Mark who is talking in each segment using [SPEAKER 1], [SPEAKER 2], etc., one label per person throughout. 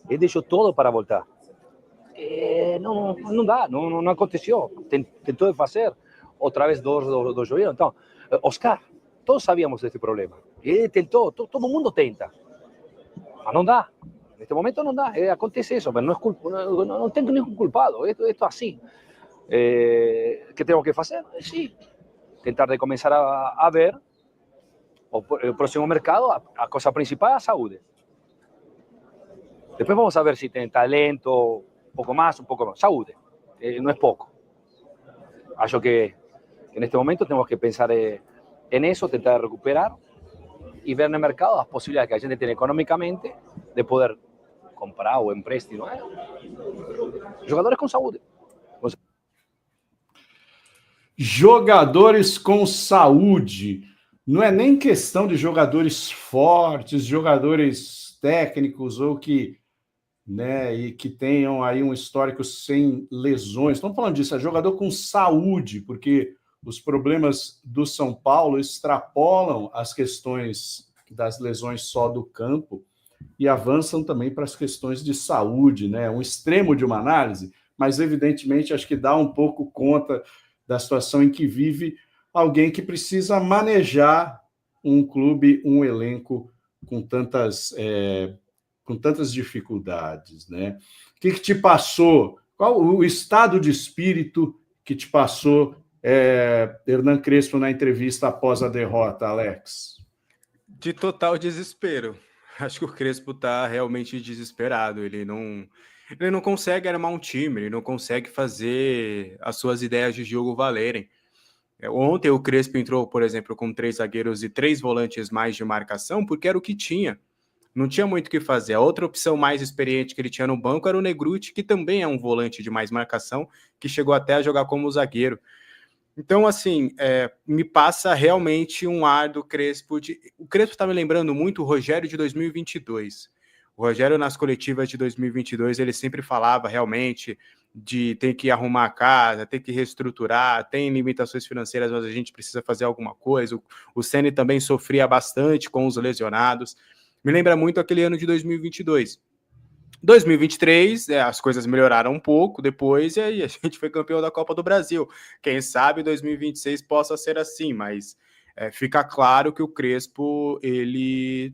[SPEAKER 1] Ele deixou todo para voltar. Não dá, não aconteceu. Tentou fazer outra vez do joelho. Então, Oscar, todos sabíamos desse problema. Ele tentou, todo mundo tenta. Mas não dá. Neste momento não dá. Acontece isso, mas não tem nenhum culpado. Esto é assim. Que temos que fazer? Sim. Tentar de começar a ver o próximo mercado, a coisa principal é a saúde. Depois vamos a ver se tem talento, um pouco mais. Saúde, não é pouco. Acho que neste momento temos que pensar em isso, tentar recuperar e ver no mercado as possibilidades que a gente tem economicamente de poder comprar o empréstimo. Jogadores com saúde.
[SPEAKER 2] Jogadores com saúde. Não é nem questão de jogadores fortes, jogadores técnicos ou que, né, e que tenham aí um histórico sem lesões. Estamos falando disso, é jogador com saúde, porque os problemas do São Paulo extrapolam as questões das lesões só do campo e avançam também para as questões de saúde, né? Um extremo de uma análise, mas evidentemente acho que dá um pouco conta da situação em que vive alguém que precisa manejar um clube, um elenco com tantas dificuldades, né? O que te passou? Qual o estado de espírito que te passou Hernan Crespo na entrevista após a derrota, Alex?
[SPEAKER 3] De total desespero. Acho que o Crespo está realmente desesperado. Ele não consegue armar um time, ele não consegue fazer as suas ideias de jogo valerem. Ontem o Crespo entrou, por exemplo, com 3 zagueiros e 3 volantes mais de marcação, porque era o que tinha. Não tinha muito o que fazer. A outra opção mais experiente que ele tinha no banco era o Negruti, que também é um volante de mais marcação, que chegou até a jogar como zagueiro. Então, assim, me passa realmente um ar do Crespo. O Crespo está me lembrando muito o Rogério de 2022. O Rogério, nas coletivas de 2022, ele sempre falava realmente de ter que arrumar a casa, ter que reestruturar, tem limitações financeiras, mas a gente precisa fazer alguma coisa. O Ceni também sofria bastante com os lesionados. Me lembra muito aquele ano de 2022. 2023, as coisas melhoraram um pouco depois, e aí a gente foi campeão da Copa do Brasil. Quem sabe 2026 possa ser assim, mas fica claro que o Crespo, ele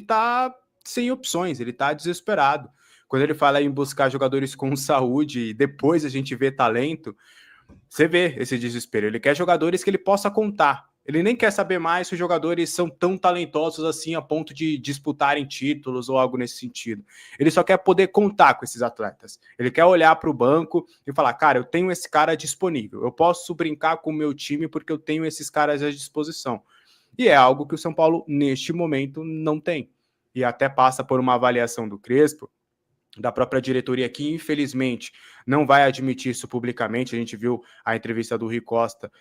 [SPEAKER 3] tá sem opções, ele tá desesperado. Quando ele fala em buscar jogadores com saúde e depois a gente vê talento, você vê esse desespero. Ele quer jogadores que ele possa contar. Ele nem quer saber mais se os jogadores são tão talentosos assim a ponto de disputarem títulos ou algo nesse sentido. Ele só quer poder contar com esses atletas. Ele quer olhar para o banco e falar, cara, eu tenho esse cara disponível. Eu posso brincar com o meu time porque eu tenho esses caras à disposição. E é algo que o São Paulo, neste momento, não tem. E até passa por uma avaliação do Crespo, da própria diretoria, que infelizmente não vai admitir isso publicamente. A gente viu a entrevista do Rui Costa,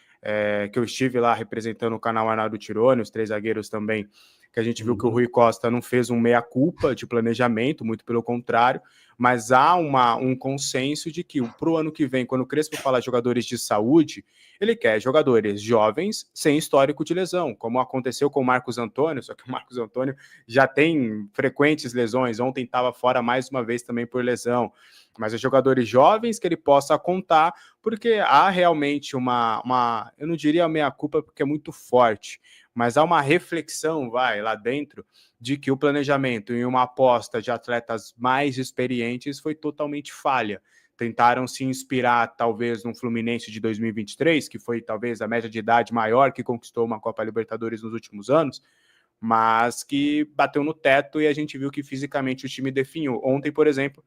[SPEAKER 3] que eu estive lá representando o canal Arnaldo Tironi, os 3 zagueiros também, que a gente viu que o Rui Costa não fez um meia-culpa de planejamento, muito pelo contrário, mas há um consenso de que para o ano que vem, quando o Crespo fala jogadores de saúde, ele quer jogadores jovens sem histórico de lesão, como aconteceu com o Marcos Antônio, só que o Marcos Antônio já tem frequentes lesões, ontem estava fora mais uma vez também por lesão, mas os jogadores jovens que ele possa contar, porque há realmente eu não diria meia-culpa porque é muito forte, mas há uma reflexão, lá dentro, de que o planejamento em uma aposta de atletas mais experientes foi totalmente falha. Tentaram se inspirar, talvez, no Fluminense de 2023, que foi, talvez, a média de idade maior que conquistou uma Copa Libertadores nos últimos anos, mas que bateu no teto e a gente viu que fisicamente o time definhou. Ontem, por exemplo,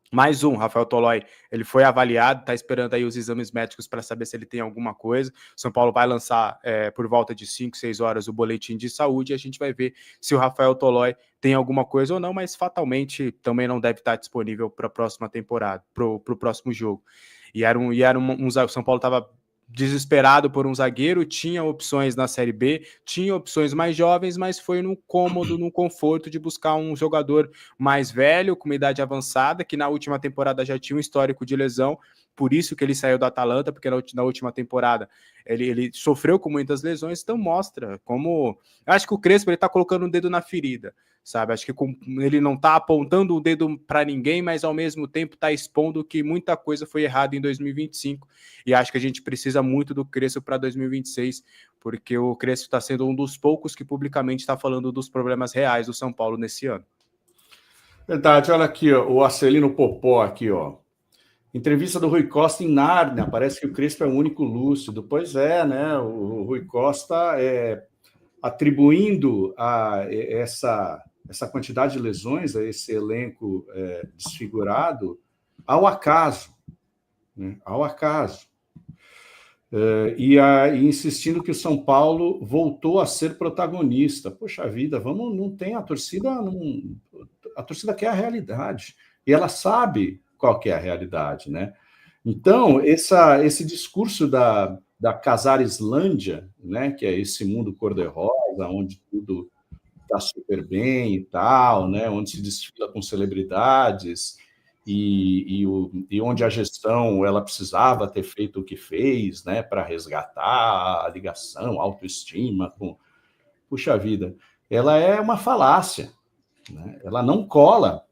[SPEAKER 3] mais um, Rafael Tolói, ele foi avaliado, está esperando aí os exames médicos para saber se ele tem alguma coisa. São Paulo vai lançar por volta de 5, 6 horas o boletim de saúde e a gente vai ver se o Rafael Tolói tem alguma coisa ou não, mas fatalmente também não deve estar disponível para a próxima temporada, para o próximo jogo. São Paulo estava desesperado por um zagueiro, tinha opções na Série B, tinha opções mais jovens, mas foi no cômodo, no conforto de buscar um jogador mais velho, com uma idade avançada, que na última temporada já tinha um histórico de lesão, por isso que ele saiu do Atalanta, porque na última temporada ele sofreu com muitas lesões, então mostra como... Acho que o Crespo ele tá colocando o dedo na ferida, sabe? Acho que ele não tá apontando o dedo para ninguém, mas ao mesmo tempo tá expondo que muita coisa foi errada em 2025, e acho que a gente precisa muito do Crespo para 2026, porque o Crespo está sendo um dos poucos que publicamente está falando dos problemas reais do São Paulo nesse ano.
[SPEAKER 2] Verdade, olha aqui, ó, o Arcelino Popó aqui, ó. Entrevista do Rui Costa em Nárnia, parece que o Crespo é o único lúcido. Pois é, né? O Rui Costa atribuindo essa quantidade de lesões, a esse elenco desfigurado, ao acaso, né? Ao acaso. E insistindo que o São Paulo voltou a ser protagonista. Poxa vida, não tem a torcida, a torcida quer a realidade, e ela sabe qual que é a realidade, né? Então, esse discurso da Casarislândia, né, que é esse mundo cor-de-rosa, onde tudo está super bem e tal, né, onde se desfila com celebridades, e onde a gestão ela precisava ter feito o que fez, né, para resgatar a ligação, a autoestima com... Puxa vida, ela é uma falácia, né? Ela não cola.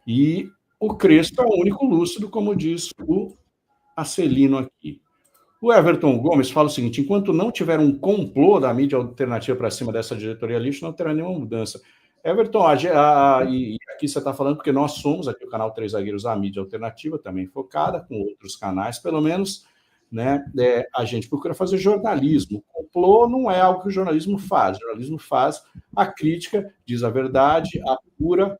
[SPEAKER 2] E o Crespo é o único lúcido, como diz o Arcelino aqui. O Everton Gomes fala o seguinte: enquanto não tiver um complô da mídia alternativa para cima dessa diretoria lixo, não terá nenhuma mudança. Everton, e aqui você está falando porque nós somos, aqui o canal Três Zagueiros, a mídia alternativa, também focada, com outros canais, pelo menos, né? A gente procura fazer jornalismo. O complô não é algo que o jornalismo faz. O jornalismo faz a crítica, diz a verdade, apura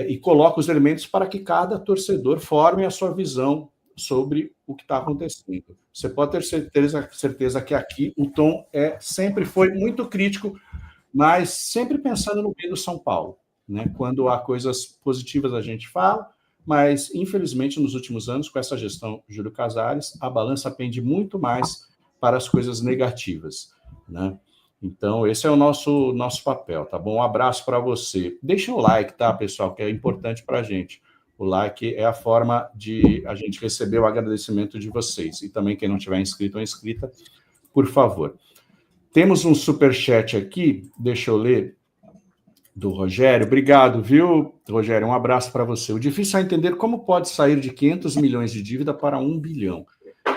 [SPEAKER 2] e coloca os elementos para que cada torcedor forme a sua visão sobre o que está acontecendo. Você pode ter certeza que aqui o tom sempre foi muito crítico, mas sempre pensando no bem do São Paulo, né? Quando há coisas positivas a gente fala, mas infelizmente nos últimos anos, com essa gestão Júlio Casares, a balança pende muito mais para as coisas negativas, né? Então, esse é o nosso papel, tá bom? Um abraço para você. Deixa o like, tá, pessoal, que é importante para a gente. O like é a forma de a gente receber o agradecimento de vocês. E também, quem não tiver inscrito ou inscrita, por favor. Temos um superchat aqui, deixa eu ler, do Rogério. Obrigado, viu, Rogério? Um abraço para você. O difícil é entender como pode sair de 500 milhões de dívida para 1 bilhão.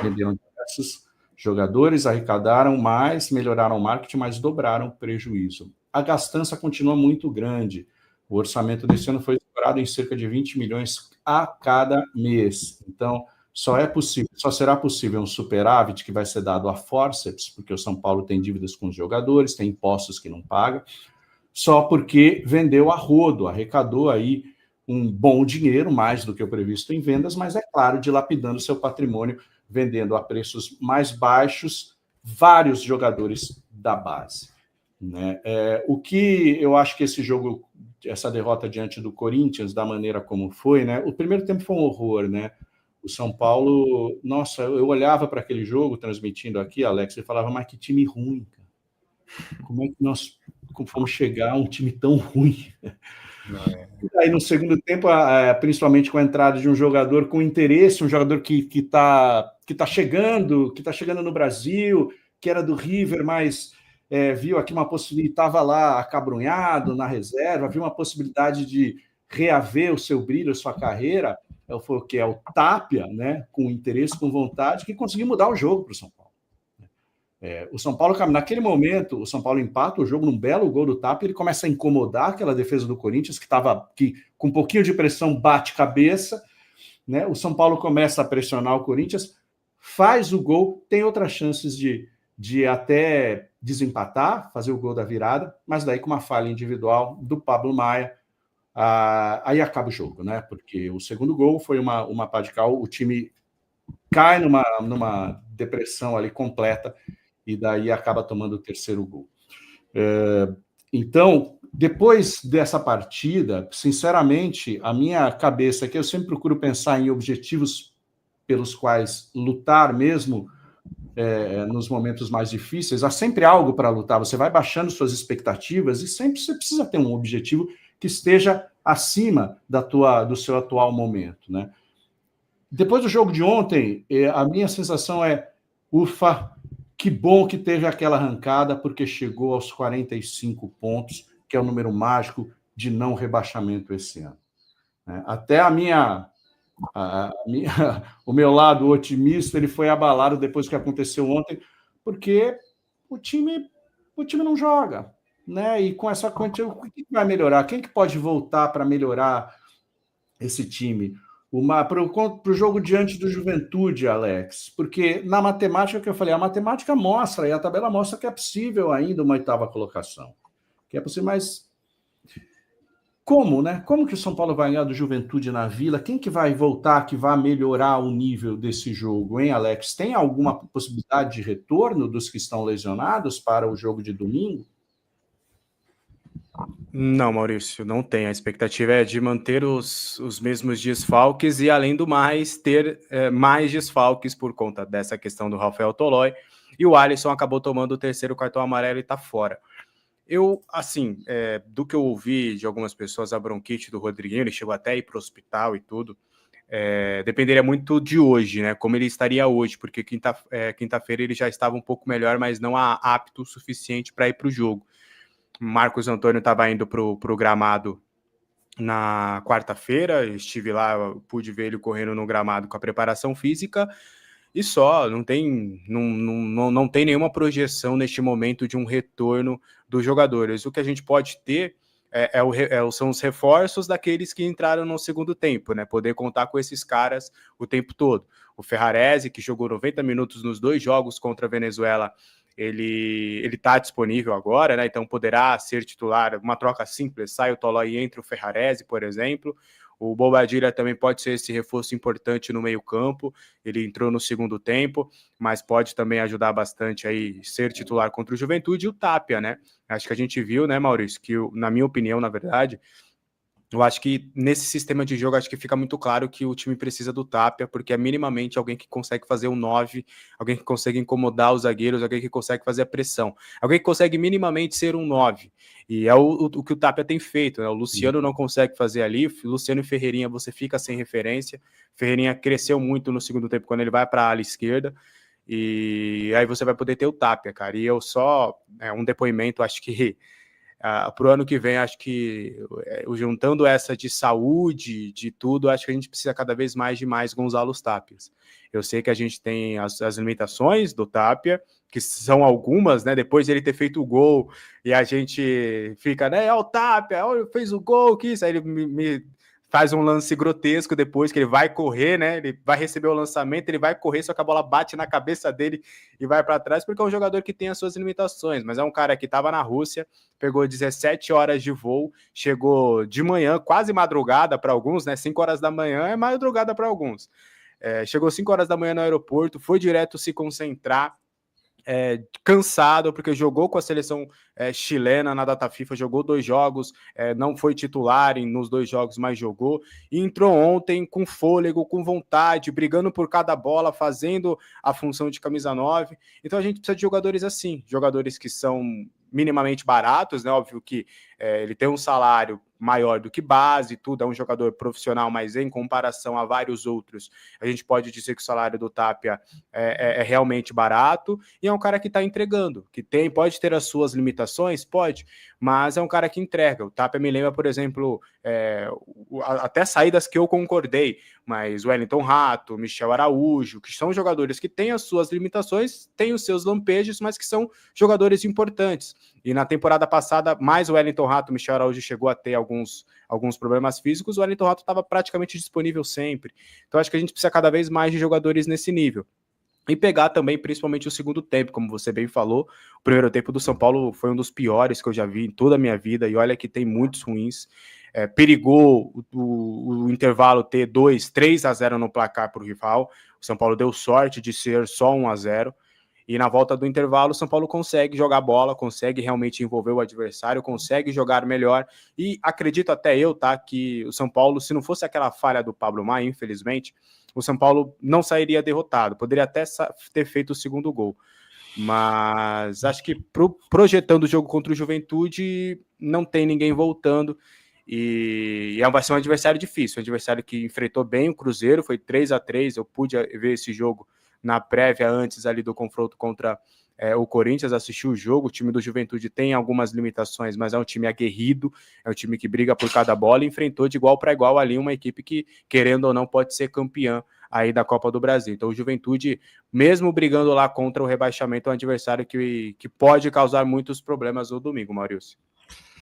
[SPEAKER 2] Venderam diversos jogadores, arrecadaram mais, melhoraram o marketing, mas dobraram o prejuízo. A gastança continua muito grande. O orçamento desse ano foi estourado em cerca de 20 milhões a cada mês. Então, só será possível um superávit que vai ser dado a forceps, porque o São Paulo tem dívidas com os jogadores, tem impostos que não paga, só porque vendeu a rodo, arrecadou aí um bom dinheiro, mais do que o previsto em vendas, mas, é claro, dilapidando seu patrimônio, vendendo a preços mais baixos vários jogadores da base, né? O que eu acho que esse jogo, essa derrota diante do Corinthians, da maneira como foi, né? O primeiro tempo foi um horror, né? O São Paulo, nossa, eu olhava para aquele jogo, transmitindo aqui, Alex, e falava, mas que time ruim, cara. Como é que nós fomos chegar a um time tão ruim? E aí, no segundo tempo, principalmente com a entrada de um jogador com interesse, um jogador que tá chegando no Brasil, que era do River, mas viu aqui uma possibilidade, estava lá acabrunhado na reserva, viu uma possibilidade de reaver o seu brilho, a sua carreira, que é o Tapia, né, com interesse, com vontade, que conseguiu mudar o jogo para o São Paulo. O São Paulo, naquele momento, o São Paulo empata o jogo num belo gol do Tapia, ele começa a incomodar aquela defesa do Corinthians, que com um pouquinho de pressão bate cabeça, né? O São Paulo começa a pressionar o Corinthians, faz o gol, tem outras chances de até desempatar, fazer o gol da virada, mas daí com uma falha individual do Pablo Maia, aí acaba o jogo, né? Porque o segundo gol foi uma pá de cal, o time cai numa depressão ali completa, e daí acaba tomando o terceiro gol. Então, depois dessa partida, sinceramente, a minha cabeça aqui, eu sempre procuro pensar em objetivos pelos quais lutar mesmo nos momentos mais difíceis. Há sempre algo para lutar, você vai baixando suas expectativas e sempre você precisa ter um objetivo que esteja acima do seu atual momento, né? Depois do jogo de ontem, a minha sensação é Ufa, que bom que teve aquela arrancada, porque chegou aos 45 pontos, que é o número mágico de não rebaixamento esse ano. Até o meu lado otimista ele foi abalado depois que aconteceu ontem, porque o time não joga, né? E com essa quantia, o que vai melhorar? Quem que pode voltar para melhorar esse time? Para o jogo diante do Juventude, Alex, porque na matemática que eu falei, a matemática mostra, e a tabela mostra que é possível ainda uma 8ª colocação. Que é possível, mas como, né? Como que o São Paulo vai ganhar do Juventude na Vila? Quem que vai voltar, que vai melhorar o nível desse jogo, hein, Alex? Tem alguma possibilidade de retorno dos que estão lesionados para o jogo de domingo?
[SPEAKER 3] Não, Maurício, não tem. A expectativa é de manter os mesmos desfalques e, além do mais, ter mais desfalques por conta dessa questão do Rafael Tolói. E o Alisson acabou tomando o 3º cartão amarelo e está fora. Eu, assim, do que eu ouvi de algumas pessoas, a bronquite do Rodriguinho, ele chegou até a ir para o hospital e tudo, dependeria muito de hoje, né? Como ele estaria hoje, porque quinta-feira ele já estava um pouco melhor, mas não apto o suficiente para ir para o jogo. Marcos Antônio estava indo para o gramado na quarta-feira, estive lá, pude ver ele correndo no gramado com a preparação física, e só, não tem nenhuma projeção neste momento de um retorno dos jogadores. O que a gente pode ter são os reforços daqueles que entraram no segundo tempo, né? Poder contar com esses caras o tempo todo. O Ferrarese, que jogou 90 minutos nos 2 jogos contra a Venezuela, ele está disponível agora, né? Então poderá ser titular, uma troca simples, sai o Tolói e entra o Ferrarese, por exemplo. O Bobadilla também pode ser esse reforço importante no meio-campo. Ele entrou no segundo tempo, mas pode também ajudar bastante aí ser titular contra o Juventude. E o Tapia, né? Acho que a gente viu, né, Maurício, que na minha opinião, na verdade, eu acho que nesse sistema de jogo, acho que fica muito claro que o time precisa do Tapia, porque é minimamente alguém que consegue fazer um 9, alguém que consegue incomodar os zagueiros, alguém que consegue fazer a pressão, alguém que consegue minimamente ser um 9. E é o que o Tapia tem feito, né? O Luciano não consegue fazer ali, Luciano e Ferreirinha você fica sem referência. Ferreirinha cresceu muito no segundo tempo quando ele vai para a ala esquerda, e aí você vai poder ter o Tapia, cara. E eu só, um depoimento, acho que para o ano que vem, acho que juntando essa de saúde, de tudo, acho que a gente precisa cada vez mais de mais Gonzalo Tapias. Eu sei que a gente tem as limitações do Tapia, que são algumas, né? Depois de ele ter feito o gol, e a gente fica, né? O Tapia, fez o gol, que isso? Aí ele me faz um lance grotesco depois, que ele vai correr, né? Ele vai receber o lançamento, ele vai correr, só que a bola bate na cabeça dele e vai para trás, porque é um jogador que tem as suas limitações, mas é um cara que estava na Rússia, pegou 17 horas de voo, chegou de manhã, quase madrugada para alguns, né? 5 horas da manhã é madrugada para alguns. Chegou 5 horas da manhã no aeroporto, foi direto se concentrar, cansado, porque jogou com a seleção chilena na data FIFA, jogou 2 jogos, não foi titular nos 2 jogos, mas jogou, e entrou ontem com fôlego, com vontade, brigando por cada bola, fazendo a função de camisa 9. Então a gente precisa de jogadores assim, jogadores que são minimamente baratos, né? Óbvio que ele tem um salário maior do que base, tudo, é um jogador profissional, mas em comparação a vários outros, a gente pode dizer que o salário do Tapia é realmente barato, e é um cara que está entregando, que pode ter as suas limitações, pode, mas é um cara que entrega. O Tapia me lembra, por exemplo, até saídas que eu concordei, mas o Wellington Rato, Michel Araújo, que são jogadores que têm as suas limitações, têm os seus lampejos, mas que são jogadores importantes. E na temporada passada, mais o Wellington Rato, o Michel Araújo chegou a ter alguns problemas físicos, o Wellington Rato estava praticamente disponível sempre. Então acho que a gente precisa cada vez mais de jogadores nesse nível. E pegar também, principalmente, o segundo tempo, como você bem falou. O primeiro tempo do São Paulo foi um dos piores que eu já vi em toda a minha vida, e olha que tem muitos ruins. Perigou o intervalo ter 3-0 no placar para o rival. O São Paulo deu sorte de ser só 1-0. E na volta do intervalo, o São Paulo consegue jogar bola, consegue realmente envolver o adversário, consegue jogar melhor. E acredito até eu, tá, que o São Paulo, se não fosse aquela falha do Pablo Maia, infelizmente, o São Paulo não sairia derrotado. Poderia até ter feito o segundo gol. Mas acho que projetando o jogo contra o Juventude, não tem ninguém voltando. E vai ser um adversário difícil, um adversário que enfrentou bem o Cruzeiro, foi 3-3, eu pude ver esse jogo na prévia, antes ali do confronto contra o Corinthians, assistiu o jogo. O time do Juventude tem algumas limitações, mas é um time aguerrido, é um time que briga por cada bola, e enfrentou de igual para igual ali uma equipe que, querendo ou não, pode ser campeã aí da Copa do Brasil. Então o Juventude, mesmo brigando lá contra o rebaixamento, é um adversário que pode causar muitos problemas no domingo, Maurício.